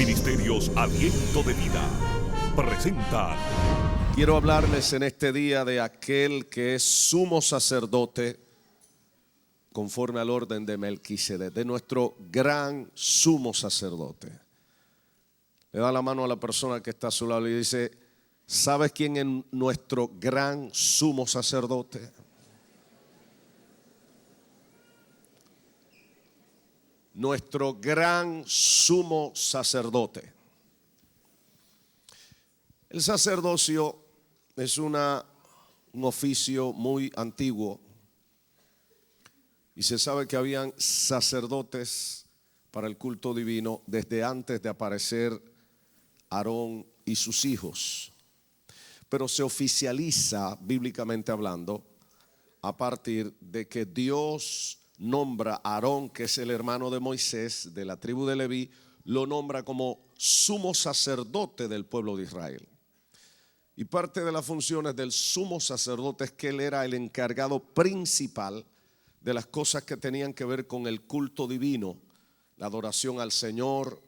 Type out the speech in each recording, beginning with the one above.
Ministerios Aliento de Vida presenta. Quiero hablarles en este día de aquel que es sumo sacerdote conforme al orden de Melquisedec, de nuestro gran sumo sacerdote. Le da la mano a la persona que está a su lado y dice: ¿sabes quién es nuestro gran sumo sacerdote? Nuestro gran sumo sacerdote. El sacerdocio es un oficio muy antiguo y se sabe que habían sacerdotes para el culto divino desde antes de aparecer Aarón y sus hijos, pero se oficializa bíblicamente hablando a partir de que Dios nombra a Aarón, que es el hermano de Moisés de la tribu de Leví, lo nombra como sumo sacerdote del pueblo de Israel. Y parte de las funciones del sumo sacerdote es que él era el encargado principal de las cosas que tenían que ver con el culto divino, la adoración al Señor,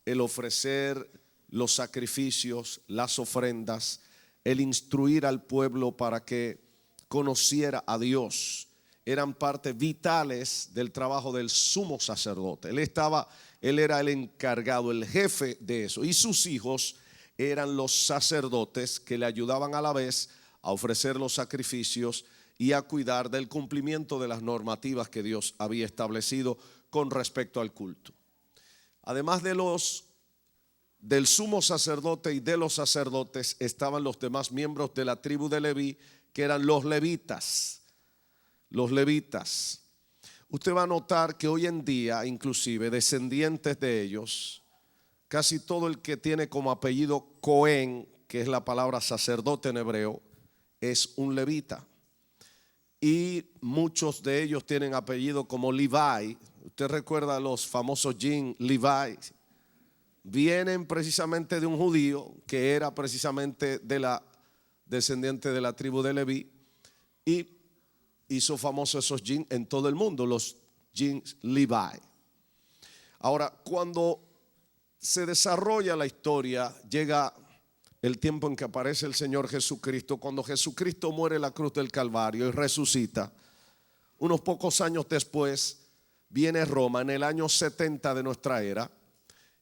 el ofrecer los sacrificios, las ofrendas, el instruir al pueblo para que conociera a Dios. Eran partes vitales del trabajo del sumo sacerdote. Él era el encargado, el jefe de eso. Y sus hijos eran los sacerdotes que le ayudaban a la vez a ofrecer los sacrificios y a cuidar del cumplimiento de las normativas que Dios había establecido con respecto al culto. Además del sumo sacerdote y de los sacerdotes, estaban los demás miembros de la tribu de Leví, que eran los levitas. Los levitas. Usted va a notar que hoy en día, inclusive descendientes de ellos, casi todo el que tiene como apellido Cohen, que es la palabra sacerdote en hebreo, es un levita. Y muchos de ellos tienen apellido como Levi. Usted recuerda los famosos jeans Levi. Vienen precisamente de un judío que era precisamente de la descendiente de la tribu de Leví y hizo famosos esos jeans en todo el mundo, los jeans Levi. Ahora, cuando se desarrolla la historia, llega el tiempo en que aparece el Señor Jesucristo. Cuando Jesucristo muere en la cruz del Calvario y resucita, unos pocos años después viene Roma en el año 70 de nuestra era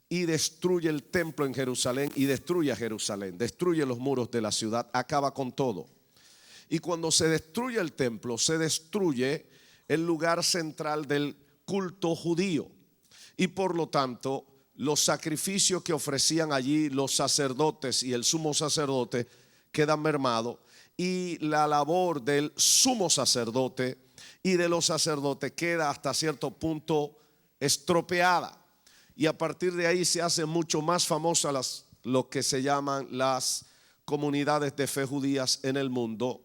y destruye el templo en Jerusalén y destruye a Jerusalén, destruye los muros de la ciudad, acaba con todo. Y cuando se destruye el templo, se destruye el lugar central del culto judío. Y por lo tanto, los sacrificios que ofrecían allí los sacerdotes y el sumo sacerdote quedan mermados. Y la labor del sumo sacerdote y de los sacerdotes queda hasta cierto punto estropeada. Y a partir de ahí se hacen mucho más famosas lo que se llaman las comunidades de fe judías en el mundo,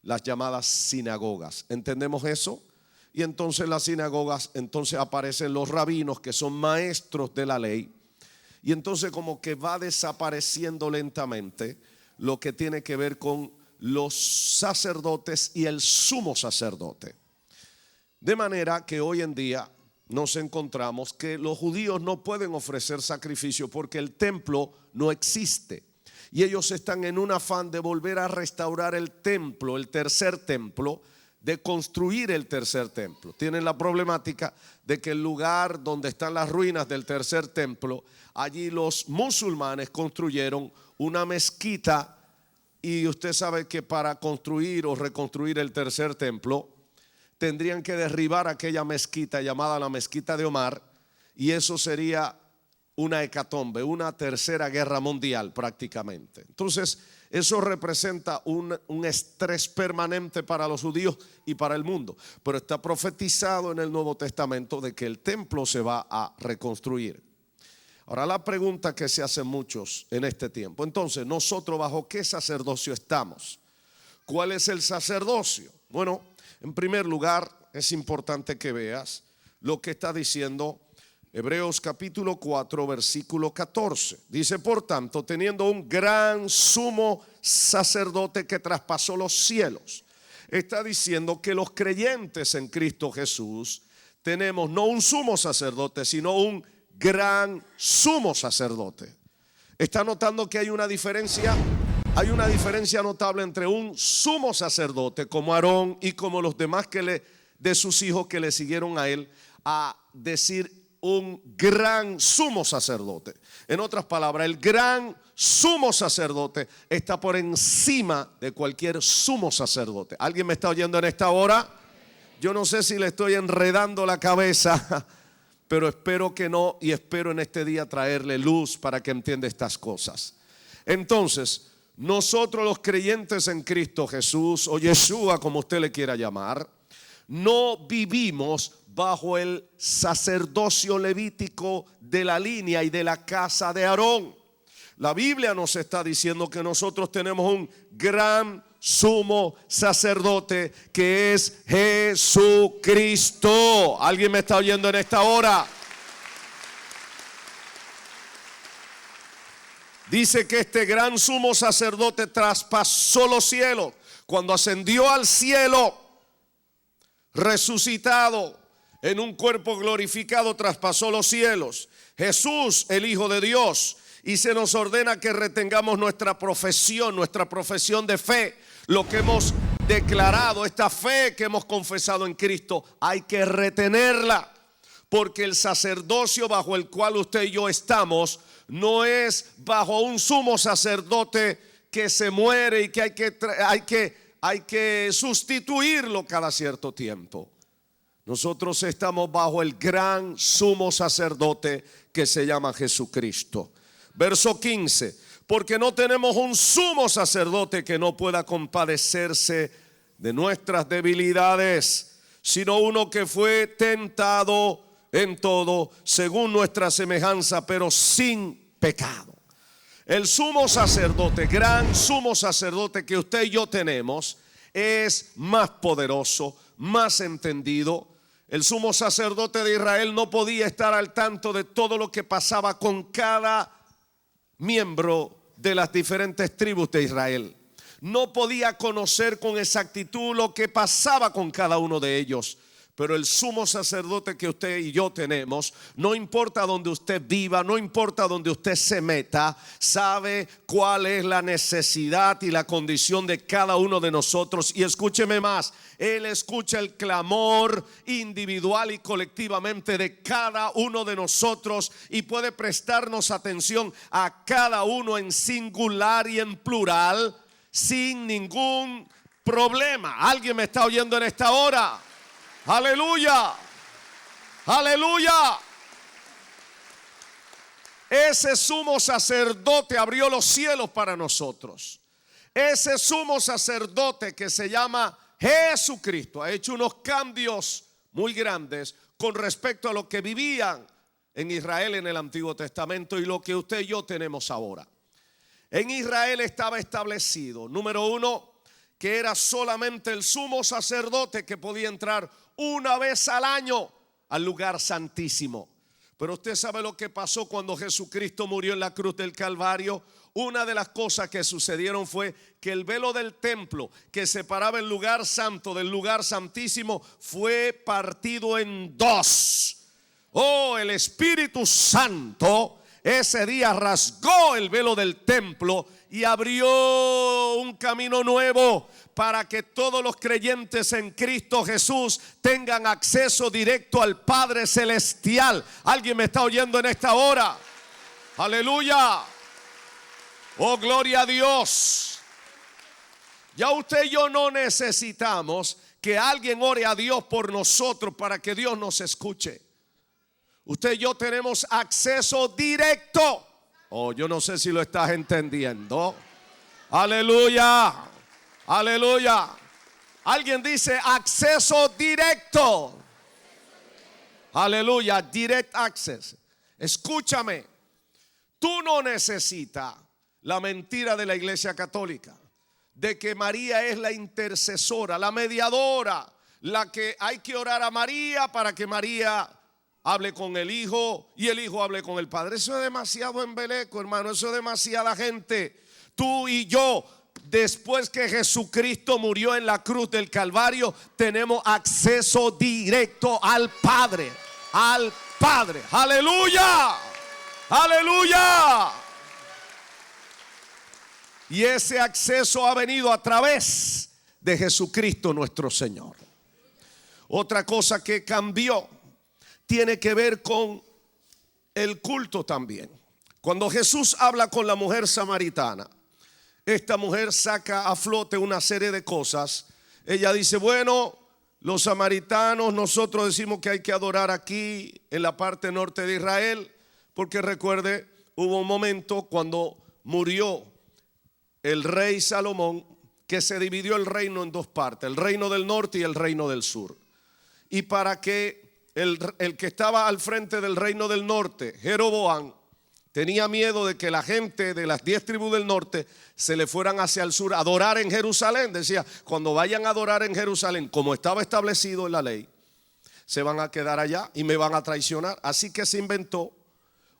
las llamadas sinagogas. ¿Entendemos eso? Y entonces en las sinagogas entonces aparecen los rabinos, que son maestros de la ley. Y entonces como que va desapareciendo lentamente lo que tiene que ver con los sacerdotes y el sumo sacerdote. De manera que hoy en día nos encontramos que los judíos no pueden ofrecer sacrificio porque el templo no existe. Y ellos están en un afán de volver a restaurar el templo, el tercer templo, de construir el tercer templo. Tienen la problemática de que el lugar donde están las ruinas del tercer templo, allí los musulmanes construyeron una mezquita. Y usted sabe que para construir o reconstruir el tercer templo tendrían que derribar aquella mezquita llamada la mezquita de Omar, y eso sería una hecatombe, una tercera guerra mundial prácticamente. Entonces eso representa un estrés permanente para los judíos y para el mundo. Pero está profetizado en el Nuevo Testamento de que el templo se va a reconstruir. Ahora la pregunta que se hacen muchos en este tiempo: entonces, ¿nosotros bajo qué sacerdocio estamos? ¿Cuál es el sacerdocio? Bueno, en primer lugar es importante que veas lo que está diciendo Hebreos capítulo 4 versículo 14. Dice: por tanto, teniendo un gran sumo sacerdote que traspasó los cielos. Está diciendo que los creyentes en Cristo Jesús tenemos no un sumo sacerdote, sino un gran sumo sacerdote. ¿Está notando que hay una diferencia? Hay una diferencia notable entre un sumo sacerdote como Aarón y como los demás de sus hijos que le siguieron a él, a decir un gran sumo sacerdote. En otras palabras, el gran sumo sacerdote está por encima de cualquier sumo sacerdote. ¿Alguien me está oyendo en esta hora? Yo no sé si le estoy enredando la cabeza, pero espero que no, y espero en este día traerle luz para que entienda estas cosas. Entonces, nosotros los creyentes en Cristo Jesús, o Yeshua como usted le quiera llamar, no vivimos bajo el sacerdocio levítico de la línea y de la casa de Aarón. La Biblia nos está diciendo que nosotros tenemos un gran sumo sacerdote que es Jesucristo. ¿Alguien me está oyendo en esta hora? Dice que este gran sumo sacerdote traspasó los cielos. Cuando ascendió al cielo, resucitado en un cuerpo glorificado, traspasó los cielos. Jesús, el Hijo de Dios. Y se nos ordena que retengamos nuestra profesión de fe, lo que hemos declarado, esta fe que hemos confesado en Cristo, hay que retenerla, porque el sacerdocio bajo el cual usted y yo estamos no es bajo un sumo sacerdote que se muere y que hay que sustituirlo cada cierto tiempo. Nosotros estamos bajo el gran sumo sacerdote que se llama Jesucristo. Verso 15, porque no tenemos un sumo sacerdote que no pueda compadecerse de nuestras debilidades, sino uno que fue tentado en todo, según nuestra semejanza, pero sin pecado. El sumo sacerdote, gran sumo sacerdote que usted y yo tenemos, es más poderoso, más entendido. El sumo sacerdote de Israel no podía estar al tanto de todo lo que pasaba con cada miembro de las diferentes tribus de Israel. No podía conocer con exactitud lo que pasaba con cada uno de ellos. Pero el sumo sacerdote que usted y yo tenemos, no importa donde usted viva, no importa donde usted se meta, sabe cuál es la necesidad y la condición de cada uno de nosotros. Y escúcheme más, Él escucha el clamor individual y colectivamente de cada uno de nosotros y puede prestarnos atención a cada uno en singular y en plural sin ningún problema. ¿Alguien me está oyendo en esta hora? Aleluya, aleluya. Ese sumo sacerdote abrió los cielos para nosotros. Ese sumo sacerdote que se llama Jesucristo ha hecho unos cambios muy grandes con respecto a lo que vivían en Israel en el Antiguo Testamento y lo que usted y yo tenemos ahora. En Israel estaba establecido, número uno, que era solamente el sumo sacerdote que podía entrar una vez al año al lugar santísimo. Pero usted sabe lo que pasó cuando Jesucristo murió en la cruz del Calvario. Una de las cosas que sucedieron fue que el velo del templo que separaba el lugar santo del lugar santísimo fue partido en dos. Oh, el Espíritu Santo ese día rasgó el velo del templo y abrió un camino nuevo para que todos los creyentes en Cristo Jesús tengan acceso directo al Padre Celestial. ¿Alguien me está oyendo en esta hora? Aleluya. Oh, gloria a Dios. Ya usted y yo no necesitamos que alguien ore a Dios por nosotros para que Dios nos escuche. Usted y yo tenemos acceso directo. Oh, yo no sé si lo estás entendiendo. Aleluya. Aleluya. Alguien dice acceso directo. Aleluya, direct access. Escúchame, tú no necesitas la mentira de la Iglesia Católica, de que María es la intercesora, la mediadora, la que hay que orar a María para que María hable con el Hijo y el Hijo hable con el Padre. Eso es demasiado embeleco, hermano, eso es demasiada gente. Tú y yo, después que Jesucristo murió en la cruz del Calvario, tenemos acceso directo al Padre. al Padre. Aleluya, aleluya. Y ese acceso ha venido a través de Jesucristo nuestro Señor. Otra cosa que cambió tiene que ver con el culto también. Cuando Jesús habla con la mujer samaritana, esta mujer saca a flote una serie de cosas. Ella dice, bueno, los samaritanos, nosotros decimos que hay que adorar aquí en la parte norte de Israel, porque recuerde, hubo un momento cuando murió el rey Salomón, que se dividió el reino en dos partes, el reino del norte y el reino del sur. Y para que el que estaba al frente del reino del norte, Jeroboam, tenía miedo de que la gente de las 10 tribus del norte se le fueran hacia el sur a adorar en Jerusalén. Decía, cuando vayan a adorar en Jerusalén, como estaba establecido en la ley, se van a quedar allá y me van a traicionar. Así que se inventó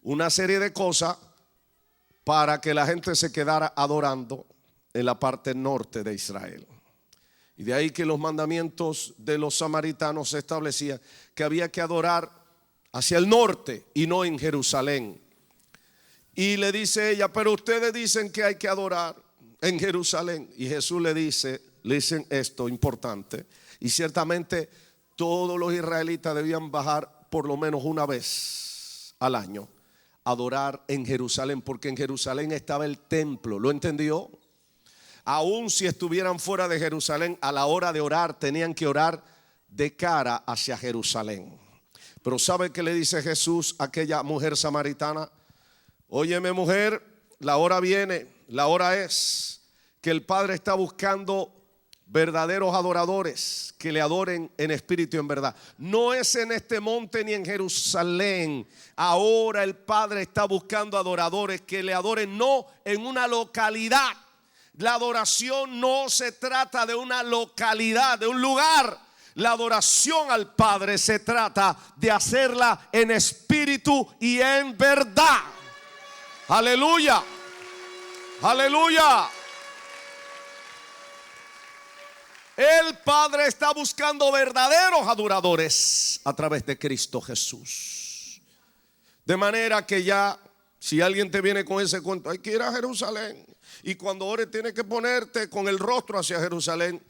una serie de cosas para que la gente se quedara adorando en la parte norte de Israel. Y de ahí que los mandamientos de los samaritanos se establecían que había que adorar hacia el norte y no en Jerusalén. Y le dice ella, pero ustedes dicen que hay que adorar en Jerusalén. Y Jesús le dice, dicen esto importante. Y ciertamente todos los israelitas debían bajar por lo menos una vez al año a adorar en Jerusalén, porque en Jerusalén estaba el templo. ¿Lo entendió? Aún si estuvieran fuera de Jerusalén, a la hora de orar tenían que orar de cara hacia Jerusalén. Pero ¿sabe qué le dice Jesús a aquella mujer samaritana? Óyeme, mujer, la hora viene, la hora es que el Padre está buscando verdaderos adoradores que le adoren en espíritu y en verdad. No es en este monte ni en Jerusalén. Ahora el Padre está buscando adoradores que le adoren no en una localidad. La adoración no se trata de una localidad, de un lugar. La adoración al Padre se trata de hacerla en espíritu y en verdad. Aleluya, aleluya. El Padre está buscando verdaderos adoradores a través de Cristo Jesús. De manera que ya, si alguien te viene con ese cuento, hay que ir a Jerusalén. Y cuando ores tienes que ponerte con el rostro hacia Jerusalén.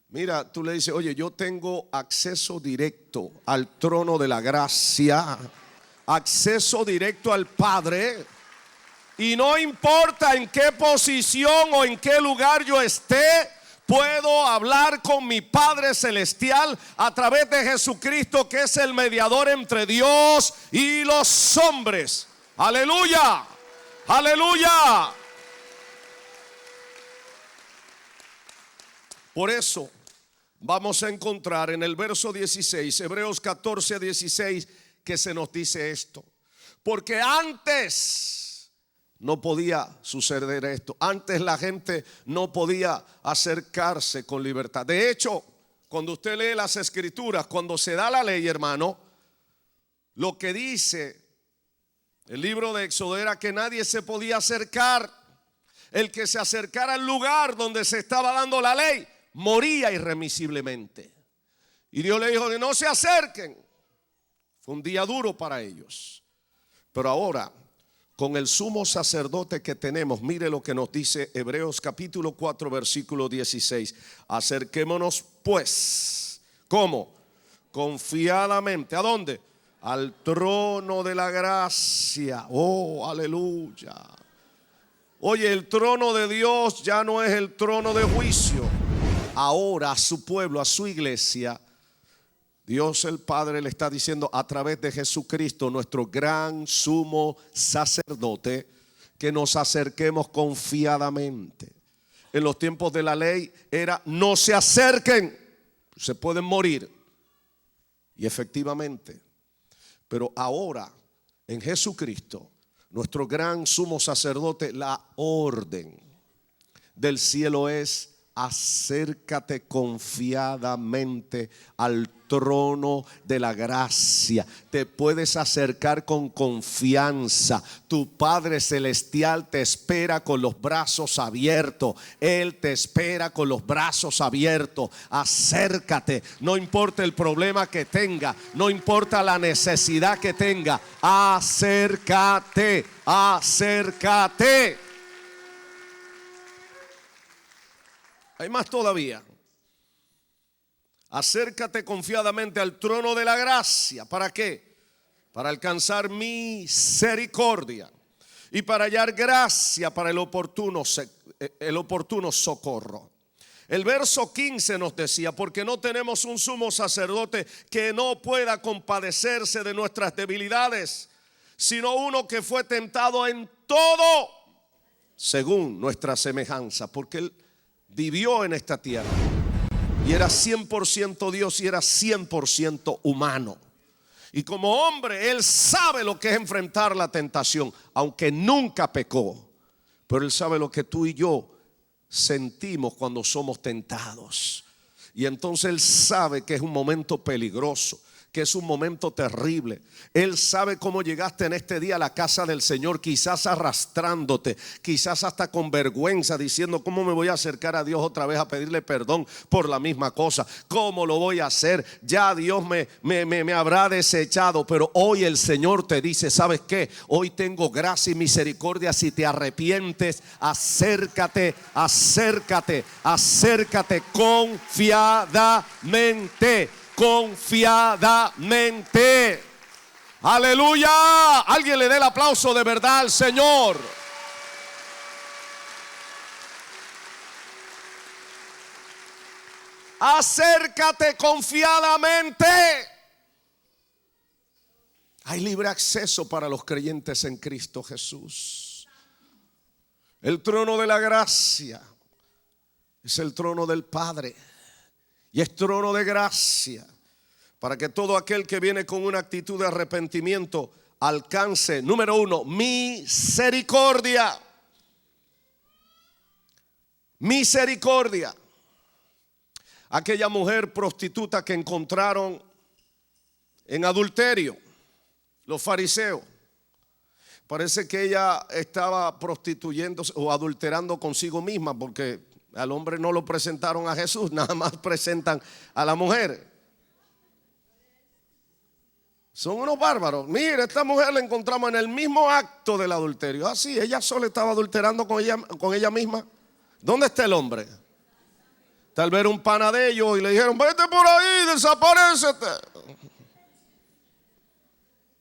Mira, tú le dices, oye, yo tengo acceso directo al trono de la gracia, acceso directo al Padre. Y no importa en qué posición o en qué lugar yo esté, puedo hablar con mi Padre Celestial a través de Jesucristo, que es el mediador entre Dios y los hombres. Aleluya, aleluya. Por eso vamos a encontrar en el verso 16, Hebreos 14, 16, que se nos dice esto. Porque antes no podía suceder esto. Antes la gente no podía acercarse con libertad. De hecho, cuando usted lee las escrituras, cuando se da la ley, hermano, lo que dice el libro de Éxodo era que nadie se podía acercar. El que se acercara al lugar donde se estaba dando la ley moría irremisiblemente. Y Dios le dijo que no se acerquen. Fue un día duro para ellos. Pero ahora, con el sumo sacerdote que tenemos, mire lo que nos dice Hebreos capítulo 4 versículo 16. Acerquémonos pues, ¿cómo? Confiadamente. ¿A dónde? Al trono de la gracia. Oh, aleluya. Oye, el trono de Dios ya no es el trono de juicio. Ahora a su pueblo, a su iglesia, Dios el Padre le está diciendo a través de Jesucristo, nuestro gran sumo sacerdote, que nos acerquemos confiadamente. En los tiempos de la ley era no se acerquen, se pueden morir. Y efectivamente, pero ahora en Jesucristo, nuestro gran sumo sacerdote, la orden del cielo es acércate confiadamente al trono de la gracia. Te puedes acercar con confianza. Tu Padre Celestial te espera con los brazos abiertos. Él te espera con los brazos abiertos. Acércate. No importa el problema que tenga, no importa la necesidad que tenga. Acércate, acércate. Hay más todavía. Acércate confiadamente al trono de la gracia. ¿Para qué? Para alcanzar misericordia y para hallar gracia para el oportuno socorro. El verso 15 nos decía: porque no tenemos un sumo sacerdote que no pueda compadecerse de nuestras debilidades, sino uno que fue tentado en todo según nuestra semejanza. Porque Él vivió en esta tierra y era 100% Dios y era 100% humano. Y como hombre Él sabe lo que es enfrentar la tentación, aunque nunca pecó. Pero Él sabe lo que tú y yo sentimos cuando somos tentados. Y entonces Él sabe que es un momento peligroso, que es un momento terrible. Él sabe cómo llegaste en este día a la casa del Señor, quizás arrastrándote, quizás hasta con vergüenza, diciendo: ¿cómo me voy a acercar a Dios otra vez a pedirle perdón por la misma cosa? ¿Cómo lo voy a hacer? Ya Dios me habrá desechado. Pero hoy el Señor te dice: ¿sabes qué? Hoy tengo gracia y misericordia. Si te arrepientes, acércate, acércate, acércate confiadamente. Confiadamente. Aleluya. Alguien le dé el aplauso de verdad al Señor. Acércate confiadamente. Hay libre acceso para los creyentes en Cristo Jesús. El trono de la gracia es el trono del Padre. Y es trono de gracia para que todo aquel que viene con una actitud de arrepentimiento alcance, número uno, misericordia. Misericordia. Aquella mujer prostituta que encontraron en adulterio, los fariseos. Parece que ella estaba prostituyéndose o adulterando consigo misma, porque al hombre no lo presentaron a Jesús, nada más presentan a la mujer. Son unos bárbaros. Mire, esta mujer la encontramos en el mismo acto del adulterio. Ah, sí, ella sola estaba adulterando con ella misma. ¿Dónde está el hombre? Tal vez era un pana de ellos y le dijeron: vete por ahí, desaparécete.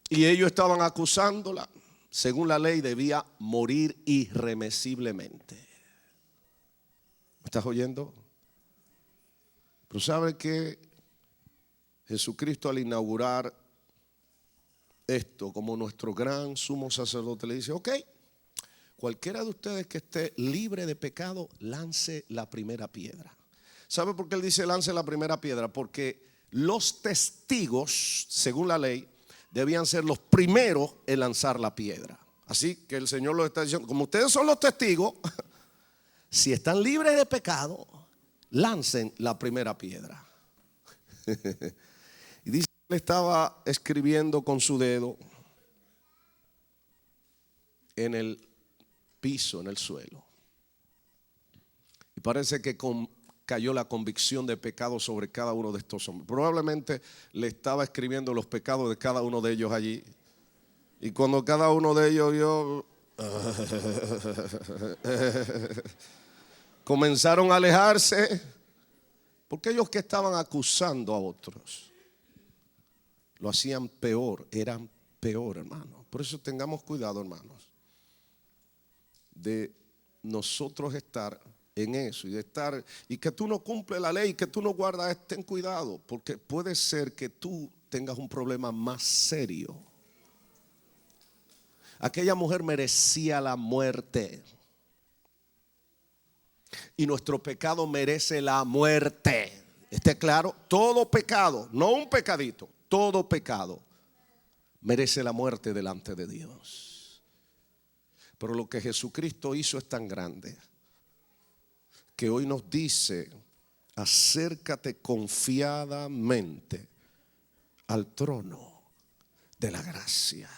Y ellos estaban acusándola. Según la ley debía morir irremisiblemente. ¿Me estás oyendo? Pero ¿sabe que Jesucristo, al inaugurar esto como nuestro gran sumo sacerdote, le dice: ok, cualquiera de ustedes que esté libre de pecado, lance la primera piedra? ¿Sabe por qué él dice lance la primera piedra? Porque los testigos, según la ley, debían ser los primeros en lanzar la piedra. Así que el Señor lo está diciendo: como ustedes son los testigos, si están libres de pecado, lancen la primera piedra. Y dice que él estaba escribiendo con su dedo en el piso, en el suelo. Y parece que cayó la convicción de pecado sobre cada uno de estos hombres. Probablemente le estaba escribiendo los pecados de cada uno de ellos allí. Y cuando cada uno de ellos vio, comenzaron a alejarse, porque ellos que estaban acusando a otros lo hacían peor, eran peor, hermano. Por eso tengamos cuidado, hermanos, de nosotros estar en eso y que tú no cumples la ley, que tú no guardas. Ten cuidado, porque puede ser que tú tengas un problema más serio. Aquella mujer merecía la muerte. Y nuestro pecado merece la muerte. ¿Esté claro? Todo pecado, no un pecadito, todo pecado merece la muerte delante de Dios. Pero lo que Jesucristo hizo es tan grande que hoy nos dice: acércate confiadamente al trono de la gracia,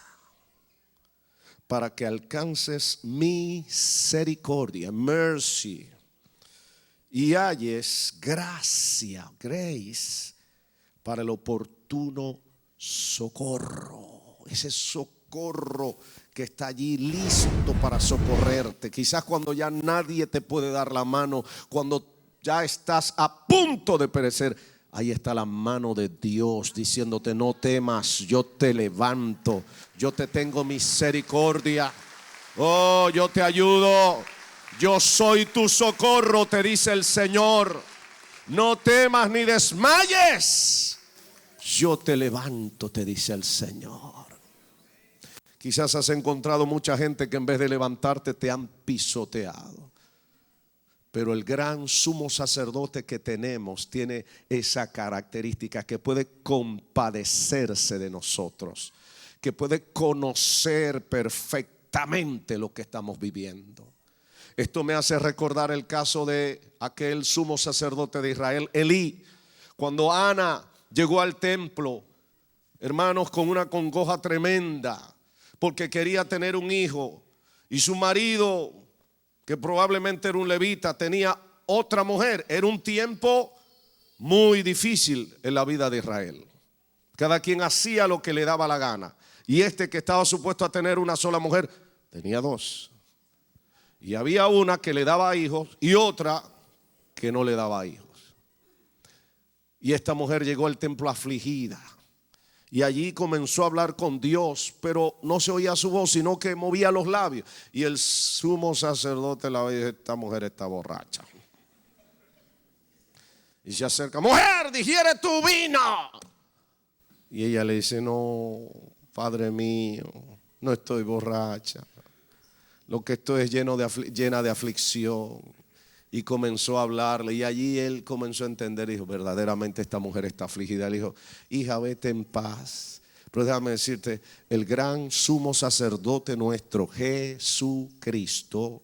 para que alcances misericordia, mercy, y halles gracia, grace, para el oportuno socorro. Ese socorro que está allí listo para socorrerte. Quizás cuando ya nadie te puede dar la mano, cuando ya estás a punto de perecer, ahí está la mano de Dios diciéndote: no temas, yo te levanto, yo te tengo misericordia. Oh, yo te ayudo, yo soy tu socorro, te dice el Señor. No temas ni desmayes, yo te levanto, te dice el Señor. Quizás has encontrado mucha gente que en vez de levantarte te han pisoteado. Pero el gran sumo sacerdote que tenemos tiene esa característica, que puede compadecerse de nosotros, que puede conocer perfectamente lo que estamos viviendo. Esto me hace recordar el caso de aquel sumo sacerdote de Israel, Elí, cuando Ana llegó al templo, hermanos, con una congoja tremenda, porque quería tener un hijo, y su marido, que probablemente era un levita, tenía otra mujer. Era un tiempo muy difícil en la vida de Israel. Cada quien hacía lo que le daba la gana, y este, que estaba supuesto a tener una sola mujer, tenía dos. Y había una que le daba hijos y otra que no le daba hijos. Y esta mujer llegó al templo afligida, y allí comenzó a hablar con Dios, pero no se oía su voz, sino que movía los labios. Y el sumo sacerdote la ve y dice: esta mujer está borracha. Y se acerca: mujer, digiere tu vino. Y ella le dice: no, Padre mío, no estoy borracha. Lo que estoy es llena de aflicción. Y comenzó a hablarle, y allí él comenzó a entender. Dijo: verdaderamente esta mujer está afligida. Le dijo: hija, vete en paz. Pero déjame decirte, el gran sumo sacerdote nuestro, Jesucristo,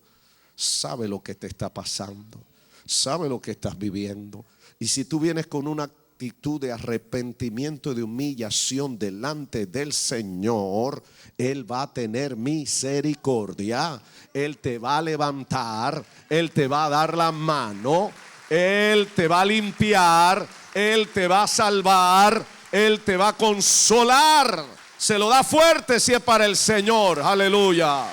sabe lo que te está pasando, sabe lo que estás viviendo. Y si tú vienes con una actitud de arrepentimiento y de humillación delante del Señor, Él va a tener misericordia. Él te va a levantar, Él te va a dar la mano, Él te va a limpiar, Él te va a salvar, Él te va a consolar. Se lo da fuerte si es para el Señor. Aleluya.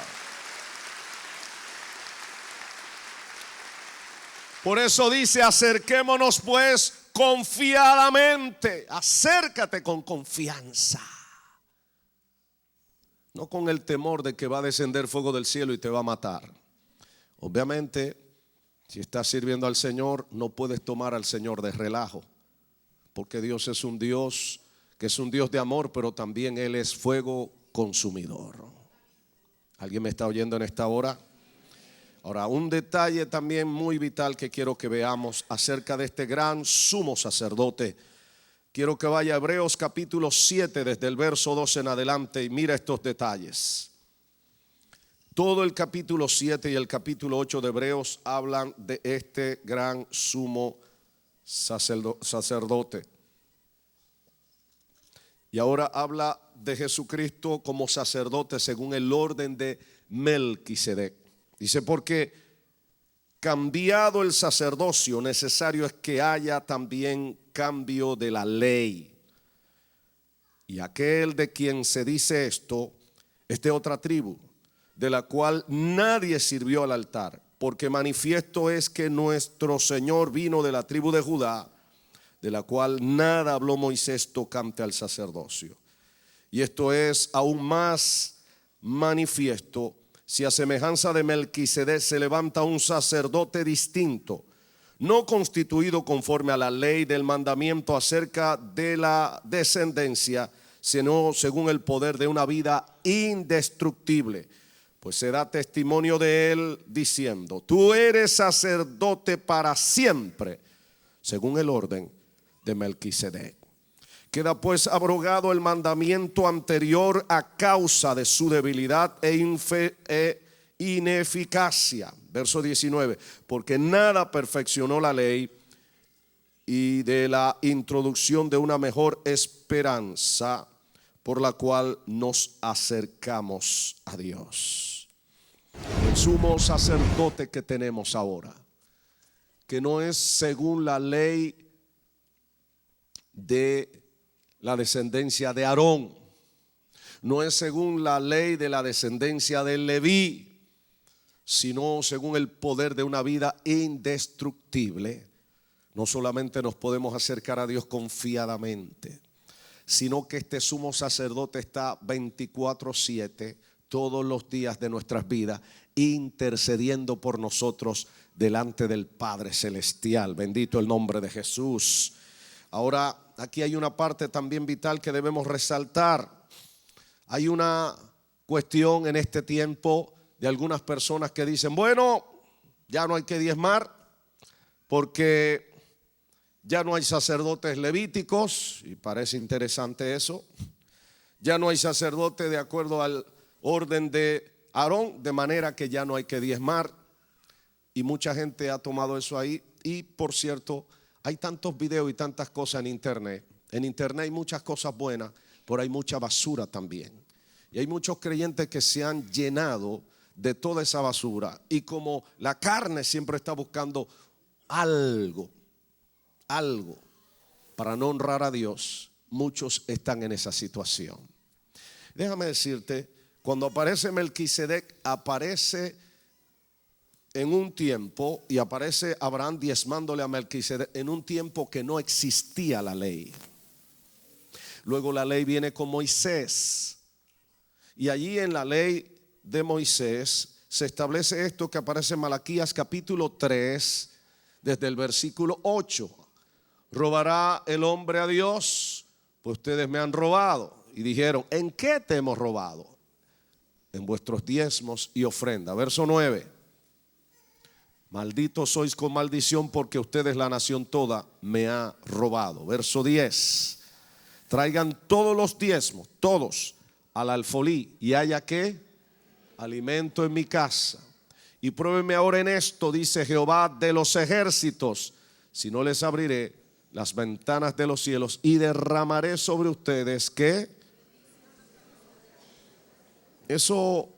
Por eso dice: acerquémonos pues confiadamente. Acércate con confianza, no con el temor de que va a descender fuego del cielo y te va a matar. Obviamente, si estás sirviendo al Señor, no puedes tomar al Señor de relajo, porque Dios es un Dios que es un Dios de amor, pero también Él es fuego consumidor. ¿Alguien me está oyendo en esta hora? Ahora, un detalle también muy vital que quiero que veamos acerca de este gran sumo sacerdote. Quiero que vaya a Hebreos capítulo 7, desde el verso 12 en adelante, y mira estos detalles. Todo el capítulo 7 y el capítulo 8 de Hebreos hablan de este gran sumo sacerdote. Y ahora habla de Jesucristo como sacerdote según el orden de Melquisedec. Dice: porque cambiado el sacerdocio, necesario es que haya también cambio de la ley. Y aquel de quien se dice esto es de otra tribu, de la cual nadie sirvió al altar, porque manifiesto es que nuestro Señor vino de la tribu de Judá, de la cual nada habló Moisés tocante al sacerdocio. Y esto es aún más manifiesto si a semejanza de Melquisedec se levanta un sacerdote distinto, no constituido conforme a la ley del mandamiento acerca de la descendencia, sino según el poder de una vida indestructible. Pues se da testimonio de él diciendo: tú eres sacerdote para siempre, según el orden de Melquisedec. Queda pues abrogado el mandamiento anterior a causa de su debilidad e ineficacia. Verso 19, porque nada perfeccionó la ley y de la introducción de una mejor esperanza por la cual nos acercamos a Dios. El sumo sacerdote que tenemos ahora, que no es según la ley de la descendencia de Aarón, no es según la ley de la descendencia de Leví, sino según el poder de una vida indestructible. No solamente nos podemos acercar a Dios confiadamente, sino que este sumo sacerdote está 24/7 todos los días de nuestras vidas, intercediendo por nosotros delante del Padre Celestial. Bendito el nombre de Jesús. Ahora, aquí hay una parte también vital que debemos resaltar. Hay una cuestión en este tiempo de algunas personas que dicen, bueno, ya no hay que diezmar porque ya no hay sacerdotes levíticos, y parece interesante eso. Ya no hay sacerdote de acuerdo al orden de Aarón, de manera que ya no hay que diezmar. Y mucha gente ha tomado eso ahí. Y por cierto, hay tantos videos y tantas cosas en internet. En internet hay muchas cosas buenas, pero hay mucha basura también. Y hay muchos creyentes que se han llenado de toda esa basura. Y como la carne siempre está buscando algo para no honrar a Dios, muchos están en esa situación. Déjame decirte, cuando aparece Melquisedec, aparece en un tiempo, y aparece Abraham diezmándole a Melquisedec en un tiempo que no existía la ley. Luego la ley viene con Moisés, y allí en la ley de Moisés se establece esto que aparece en Malaquías capítulo 3, desde el versículo 8. ¿Robará el hombre a Dios? Pues ustedes me han robado. Y dijeron, ¿en qué te hemos robado? En vuestros diezmos y ofrenda. Verso 9. Malditos sois con maldición porque ustedes, la nación toda, me ha robado. Verso 10. Traigan todos los diezmos, todos, al alfolí, y haya que alimento en mi casa. Y pruébenme ahora en esto, dice Jehová de los ejércitos, si no les abriré las ventanas de los cielos y derramaré sobre ustedes que eso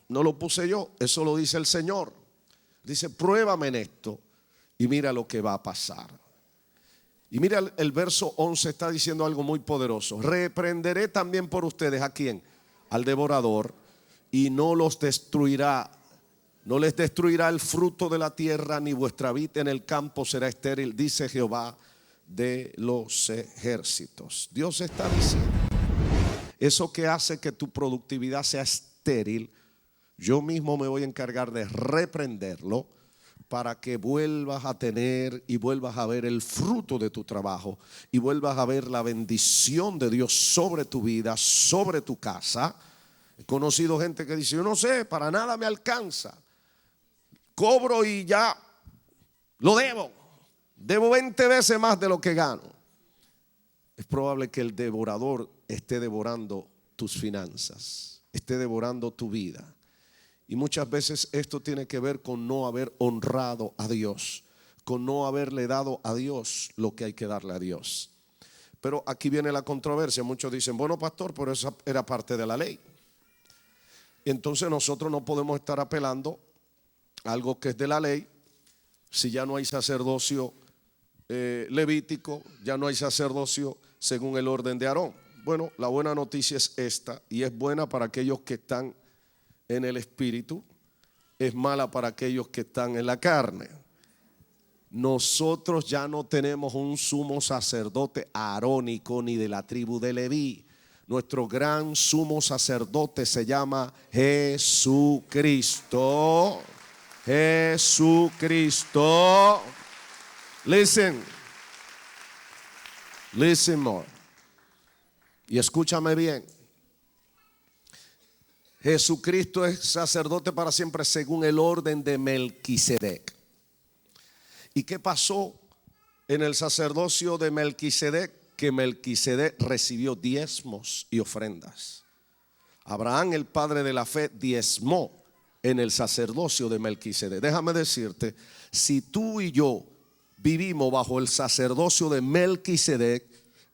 no lo puse yo, eso lo dice el Señor. Dice, pruébame en esto y mira lo que va a pasar. Y mira el verso 11 está diciendo algo muy poderoso. Reprenderé también por ustedes, ¿a quién? Al devorador, y no los destruirá. No les destruirá el fruto de la tierra, ni vuestra vid en el campo será estéril, dice Jehová de los ejércitos. Dios está diciendo, eso que hace que tu productividad sea estéril, yo mismo me voy a encargar de reprenderlo para que vuelvas a tener y vuelvas a ver el fruto de tu trabajo y vuelvas a ver la bendición de Dios sobre tu vida, sobre tu casa. He conocido gente que dice, yo no sé, para nada me alcanza. Cobro y ya lo debo. Debo 20 veces más de lo que gano. Es probable que el devorador esté devorando tus finanzas, esté devorando tu vida. Y muchas veces esto tiene que ver con no haber honrado a Dios, con no haberle dado a Dios lo que hay que darle a Dios. Pero aquí viene la controversia. Muchos dicen, bueno, pastor, pero esa era parte de la ley. Entonces nosotros no podemos estar apelando a algo que es de la ley si ya no hay sacerdocio levítico, ya no hay sacerdocio según el orden de Aarón. Bueno, la buena noticia es esta, y es buena para aquellos que están en el espíritu, es mala para aquellos que están en la carne. Nosotros ya no tenemos un sumo sacerdote arónico ni de la tribu de Leví. Nuestro gran sumo sacerdote se llama Jesucristo. Jesucristo. Listen more. Y escúchame bien. Jesucristo es sacerdote para siempre según el orden de Melquisedec. ¿Y qué pasó en el sacerdocio de Melquisedec? Que Melquisedec recibió diezmos y ofrendas. Abraham, el padre de la fe, diezmó en el sacerdocio de Melquisedec. Déjame decirte, si tú y yo vivimos bajo el sacerdocio de Melquisedec,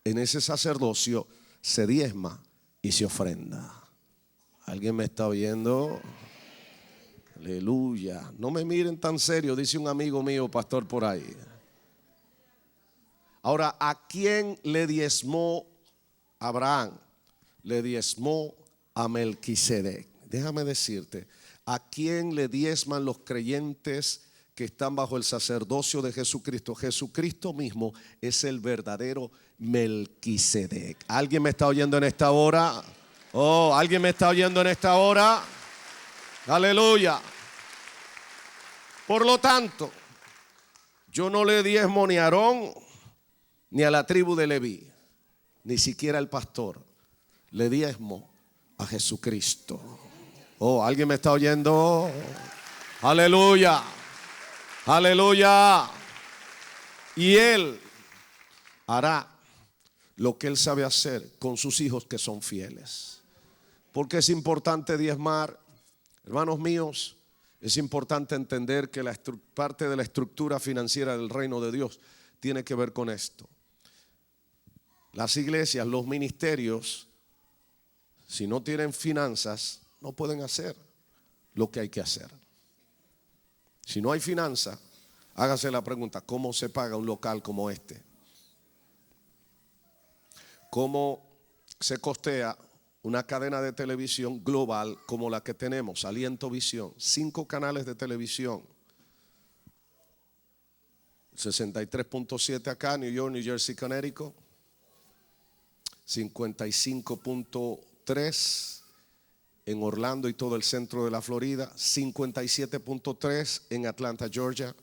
en ese sacerdocio se diezma y se ofrenda. ¿Alguien me está oyendo? Aleluya. No me miren tan serio, dice un amigo mío, pastor, por ahí. Ahora, ¿a quién le diezmó Abraham? Le diezmó a Melquisedec. Déjame decirte, ¿a quién le diezman los creyentes que están bajo el sacerdocio de Jesucristo? Jesucristo mismo es el verdadero Melquisedec. ¿Alguien me está oyendo en esta hora? Oh, ¿alguien me está oyendo en esta hora? Aleluya. Por lo tanto, yo no le diezmo ni a Aarón ni a la tribu de Leví, ni siquiera al pastor. Le diezmo a Jesucristo. Oh, ¿alguien me está oyendo? Aleluya. Aleluya. Y Él hará lo que Él sabe hacer con sus hijos que son fieles. Porque es importante diezmar, hermanos míos. Es importante entender que parte de la estructura financiera del reino de Dios tiene que ver con esto. Las iglesias, los ministerios, si no tienen finanzas, no pueden hacer lo que hay que hacer. Si no hay finanzas, hágase la pregunta: ¿cómo se paga un local como este? ¿Cómo se costea una cadena de televisión global como la que tenemos, Aliento Visión? 5 canales de televisión. 63.7 acá, New York, New Jersey, Connecticut. 55.3 en Orlando y todo el centro de la Florida. 57.3 en Atlanta, Georgia.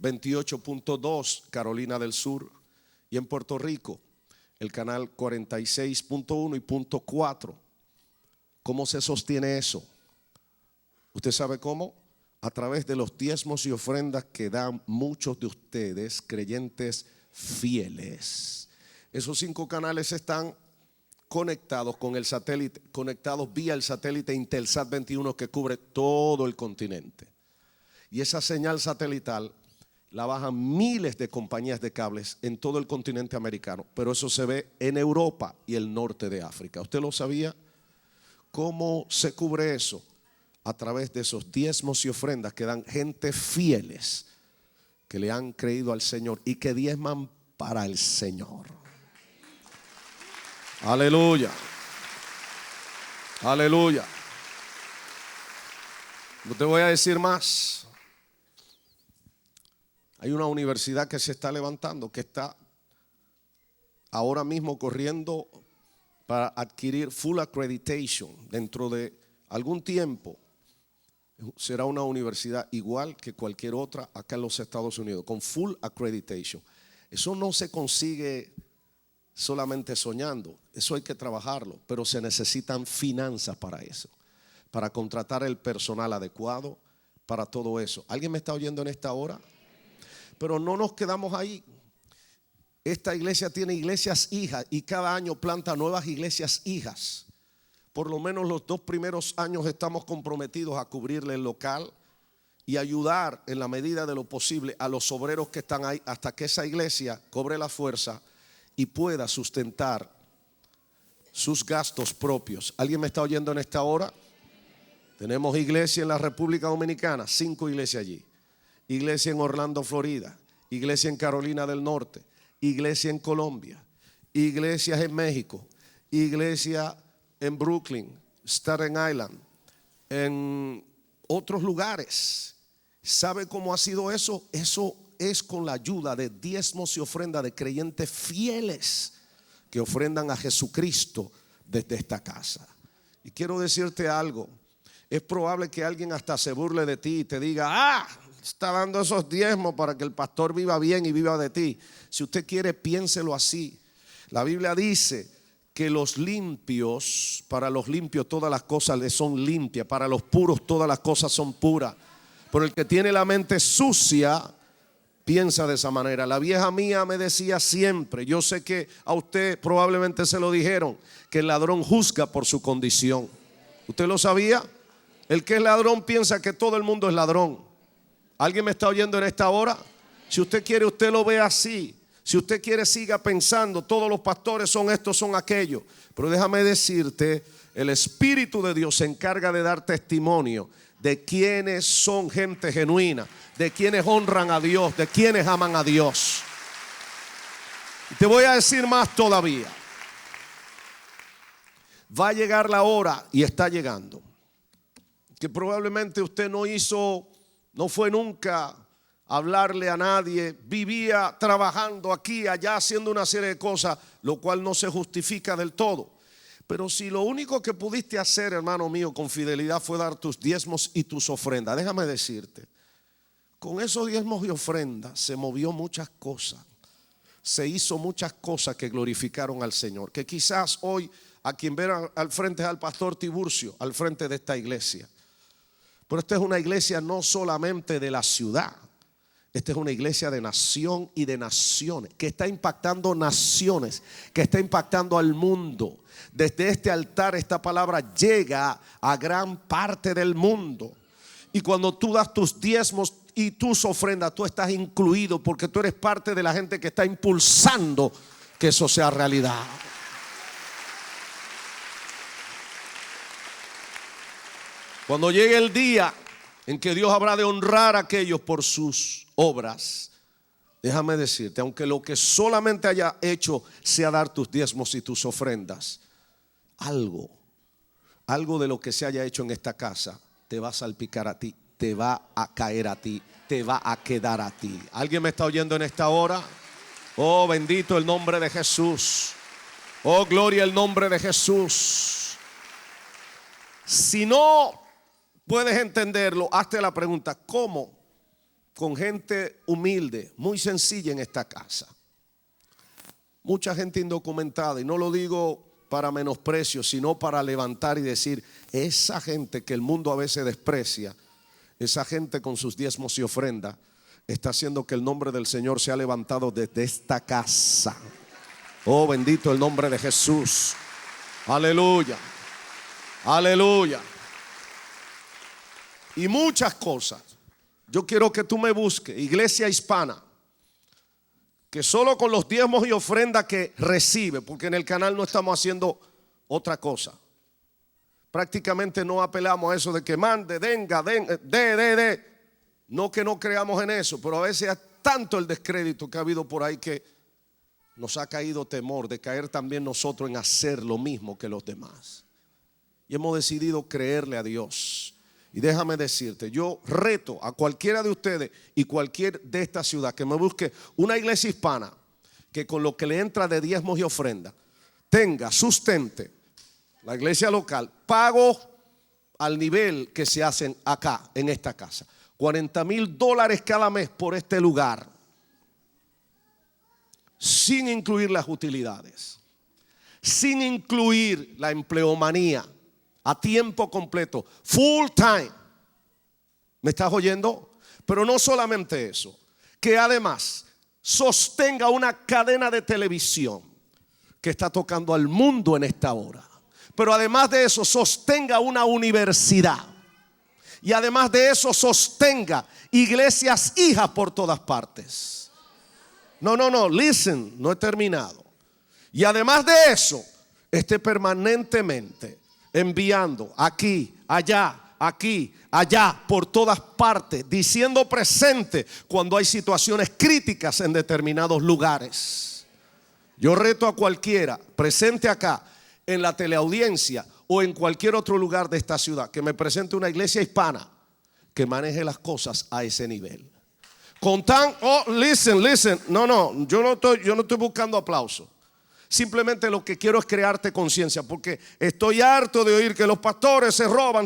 28.2 Carolina del Sur. Y en Puerto Rico, el canal 46.1 y .4. ¿Cómo se sostiene eso? ¿Usted sabe cómo? A través de los diezmos y ofrendas que dan muchos de ustedes, creyentes fieles. Esos 5 canales están conectados con el satélite, conectados vía el satélite Intelsat 21 que cubre todo el continente. Y esa señal satelital la bajan miles de compañías de cables en todo el continente americano, pero eso se ve en Europa y el norte de África. ¿Usted lo sabía? ¿Cómo se cubre eso? A través de esos diezmos y ofrendas que dan gente fieles que le han creído al Señor y que diezman para el Señor. Aleluya. Aleluya. No te voy a decir más. Hay una universidad que se está levantando, que está ahora mismo corriendo para adquirir full accreditation. Dentro de algún tiempo será una universidad igual que cualquier otra acá en los Estados Unidos, con full accreditation. Eso no se consigue solamente soñando, eso hay que trabajarlo, pero se necesitan finanzas para eso, para contratar el personal adecuado, para todo eso. ¿Alguien me está oyendo en esta hora? Pero no nos quedamos ahí. Esta iglesia tiene iglesias hijas y cada año planta nuevas iglesias hijas. Por lo menos los 2 primeros años estamos comprometidos a cubrirle el local y ayudar en la medida de lo posible a los obreros que están ahí hasta que esa iglesia cobre la fuerza y pueda sustentar sus gastos propios. ¿Alguien me está oyendo en esta hora? Tenemos iglesia en la República Dominicana, 5 iglesias allí. Iglesia en Orlando, Florida. Iglesia en Carolina del Norte. Iglesia en Colombia. Iglesias en México. Iglesia en Brooklyn, Staten Island, en otros lugares. ¿Sabe cómo ha sido eso? Eso es con la ayuda de diezmos y ofrendas de creyentes fieles que ofrendan a Jesucristo desde esta casa. Y quiero decirte algo. Es probable que alguien hasta se burle de ti y te diga: está dando esos diezmos para que el pastor viva bien y viva de ti. Si usted quiere, piénselo así. La Biblia dice que los limpios, para los limpios todas las cosas les son limpias, para los puros todas las cosas son puras. Por el que tiene la mente sucia, piensa de esa manera. La vieja mía me decía siempre, yo sé que a usted probablemente se lo dijeron, que el ladrón juzga por su condición. ¿Usted lo sabía? El que es ladrón piensa que todo el mundo es ladrón. ¿Alguien me está oyendo en esta hora? Si usted quiere, usted lo ve así. Si usted quiere, siga pensando, todos los pastores son estos, son aquellos. Pero déjame decirte, el Espíritu de Dios se encarga de dar testimonio de quienes son gente genuina, de quienes honran a Dios, de quienes aman a Dios. Y te voy a decir más todavía. Va a llegar la hora, y está llegando, que probablemente usted no fue nunca a hablarle a nadie, vivía trabajando aquí, allá, haciendo una serie de cosas, lo cual no se justifica del todo. Pero si lo único que pudiste hacer, hermano mío, con fidelidad fue dar tus diezmos y tus ofrendas, déjame decirte, con esos diezmos y ofrendas se movió muchas cosas, se hizo muchas cosas que glorificaron al Señor. Que quizás hoy a quien verán al frente es al pastor Tiburcio, al frente de esta iglesia. Pero esta es una iglesia no solamente de la ciudad. Esta es una iglesia de nación y de naciones, que está impactando naciones, que está impactando al mundo. Desde este altar esta palabra llega a gran parte del mundo. Y cuando tú das tus diezmos y tus ofrendas, tú estás incluido, porque tú eres parte de la gente que está impulsando que eso sea realidad. Cuando llegue el día en que Dios habrá de honrar a aquellos por sus obras, déjame decirte, aunque lo que solamente haya hecho sea dar tus diezmos y tus ofrendas, algo de lo que se haya hecho en esta casa te va a salpicar a ti, te va a caer a ti, te va a quedar a ti. ¿Alguien me está oyendo en esta hora? Oh, bendito el nombre de Jesús. Oh, gloria al nombre de Jesús. Si no puedes entenderlo, hazte la pregunta: ¿cómo con gente humilde, muy sencilla en esta casa? Mucha gente indocumentada, y no lo digo para menosprecio, sino para levantar y decir, esa gente que el mundo a veces desprecia, esa gente con sus diezmos y ofrendas está haciendo que el nombre del Señor sea levantado desde esta casa. Oh, bendito el nombre de Jesús. Aleluya, aleluya. Y muchas cosas. Yo quiero que tú me busques, Iglesia Hispana, que solo con los diezmos y ofrendas que recibe, porque en el canal no estamos haciendo otra cosa. Prácticamente no apelamos a eso de que mande, denga, de. No que no creamos en eso, pero a veces es tanto el descrédito que ha habido por ahí que nos ha caído temor de caer también nosotros en hacer lo mismo que los demás. Y hemos decidido creerle a Dios. Y déjame decirte, yo reto a cualquiera de ustedes y cualquier de esta ciudad que me busque una iglesia hispana que con lo que le entra de diezmos y ofrendas tenga, sustente la iglesia local, pago al nivel que se hacen acá en esta casa, $40,000 cada mes por este lugar, sin incluir las utilidades, sin incluir la empleomanía, a tiempo completo, full time. ¿Me estás oyendo? Pero no solamente eso, que además sostenga una cadena de televisión que está tocando al mundo en esta hora. Pero además de eso, sostenga una universidad. Y además de eso, sostenga iglesias hijas por todas partes. No, listen, no he terminado. Y además de eso, esté permanentemente enviando aquí, allá, por todas partes, diciendo presente cuando hay situaciones críticas en determinados lugares. Yo reto a cualquiera presente acá, en la teleaudiencia o en cualquier otro lugar de esta ciudad, que me presente una iglesia hispana que maneje las cosas a ese nivel. Listen, yo no estoy buscando aplauso. Simplemente lo que quiero es crearte conciencia, porque estoy harto de oír que los pastores se roban.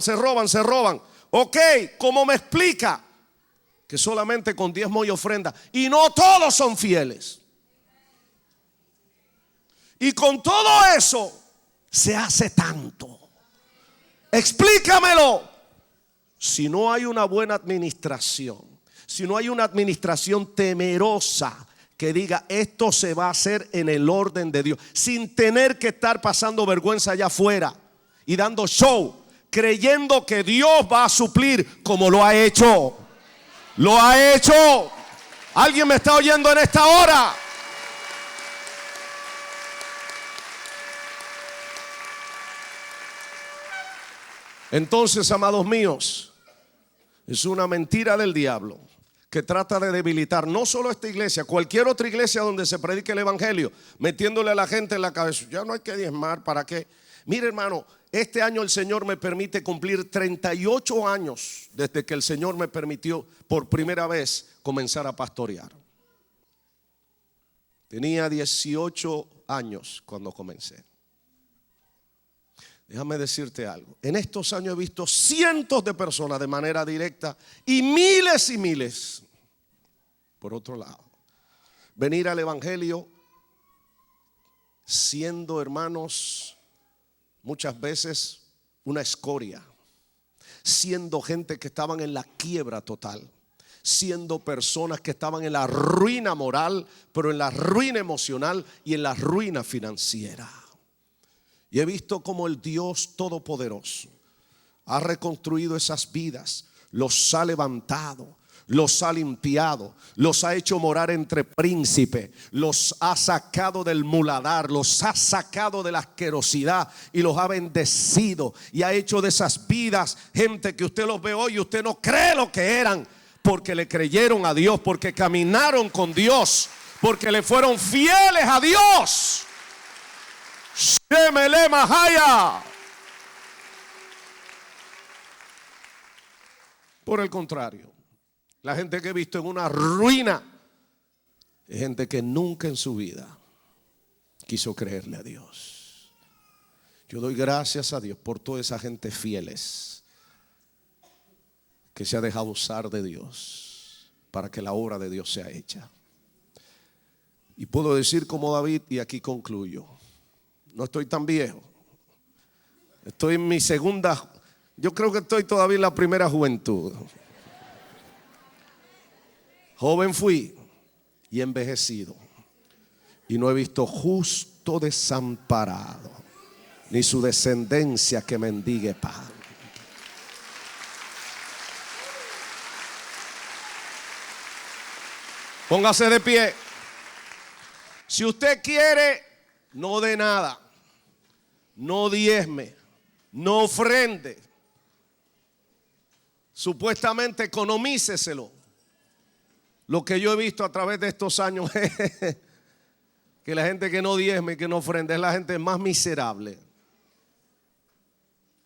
Ok, ¿cómo me explica que solamente con diezmo y ofrenda? Y no todos son fieles. Y con todo eso se hace tanto. Explícamelo. Si no hay una buena administración, si no hay una administración temerosa, que diga esto se va a hacer en el orden de Dios, sin tener que estar pasando vergüenza allá afuera y dando show, creyendo que Dios va a suplir como lo ha hecho. Lo ha hecho. ¿Alguien me está oyendo en esta hora? Entonces, amados míos, es una mentira del diablo que trata de debilitar no solo esta iglesia, cualquier otra iglesia donde se predique el evangelio, metiéndole a la gente en la cabeza, ya no hay que diezmar, ¿para qué? Mire, hermano, este año el Señor me permite cumplir 38 años desde que el Señor me permitió por primera vez comenzar a pastorear. Tenía 18 años cuando comencé. Déjame decirte algo. En estos años he visto cientos de personas de manera directa y miles, por otro lado, venir al evangelio siendo, hermanos, muchas veces una escoria, siendo gente que estaban en la quiebra total, siendo personas que estaban en la ruina moral, pero en la ruina emocional y en la ruina financiera. Y he visto cómo el Dios Todopoderoso ha reconstruido esas vidas, los ha levantado, los ha limpiado, los ha hecho morar entre príncipes, los ha sacado del muladar, los ha sacado de la asquerosidad y los ha bendecido. Y ha hecho de esas vidas gente que usted los ve hoy y usted no cree lo que eran, porque le creyeron a Dios, porque caminaron con Dios, porque le fueron fieles a Dios. Shemele Mahaya. Por el contrario, la gente que he visto en una ruina es gente que nunca en su vida quiso creerle a Dios. Yo doy gracias a Dios por toda esa gente fieles que se ha dejado usar de Dios para que la obra de Dios sea hecha. Y puedo decir como David, y aquí concluyo, no estoy tan viejo, estoy en mi segunda, yo creo que estoy todavía en la primera juventud. Joven fui y envejecido, y no he visto justo desamparado, ni su descendencia que mendigue pan. Póngase de pie. Si usted quiere, no dé nada, no diezme, no ofrende. Supuestamente economíceselo. Lo que yo he visto a través de estos años es que la gente que no diezme y que no ofrenda es la gente más miserable.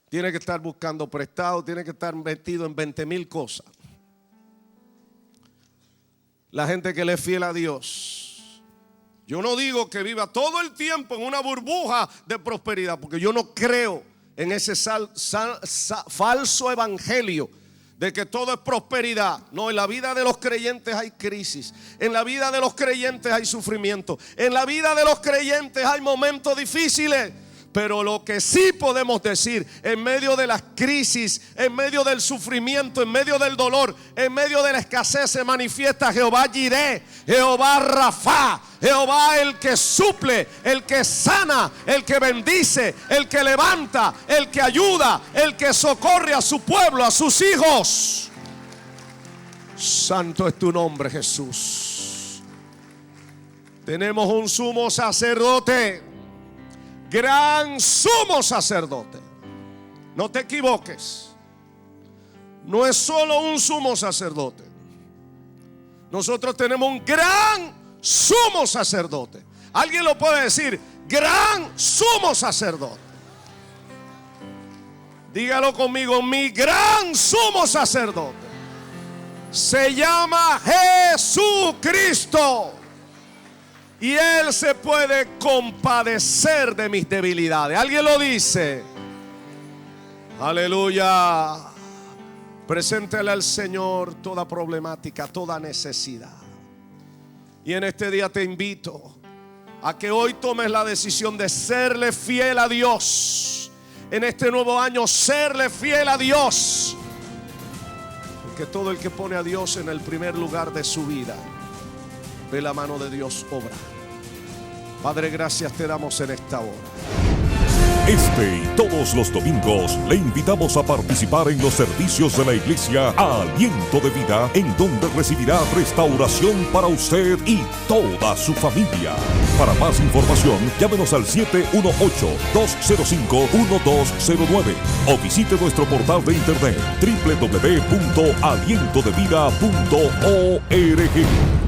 Tiene que estar buscando prestado, tiene que estar metido en 20,000 cosas. La gente que le es fiel a Dios. Yo no digo que viva todo el tiempo en una burbuja de prosperidad, porque yo no creo en ese falso evangelio de que todo es prosperidad. No, en la vida de los creyentes hay crisis, en la vida de los creyentes hay sufrimiento, en la vida de los creyentes hay momentos difíciles. Pero lo que sí podemos decir, en medio de las crisis, en medio del sufrimiento, en medio del dolor, en medio de la escasez, se manifiesta Jehová Jireh, Jehová Rafa, Jehová el que suple, el que sana, el que bendice, el que levanta, el que ayuda, el que socorre a su pueblo, a sus hijos. Santo es tu nombre, Jesús. Tenemos un sumo sacerdote, gran sumo sacerdote. No te equivoques. No es solo un sumo sacerdote. Nosotros tenemos un gran sumo sacerdote. Alguien lo puede decir, gran sumo sacerdote. Dígalo conmigo, mi gran sumo sacerdote se llama Jesucristo. Y Él se puede compadecer de mis debilidades. ¿Alguien lo dice? Aleluya. Preséntele al Señor toda problemática, toda necesidad. Y en este día te invito a que hoy tomes la decisión de serle fiel a Dios. En este nuevo año, serle fiel a Dios. Porque todo el que pone a Dios en el primer lugar de su vida, ve la mano de Dios obrar. Padre, gracias te damos en esta hora. Este y todos los domingos le invitamos a participar en los servicios de la iglesia Aliento de Vida, en donde recibirá restauración para usted y toda su familia. Para más información, llámenos al 718-205-1209 o visite nuestro portal de internet www.alientodevida.org.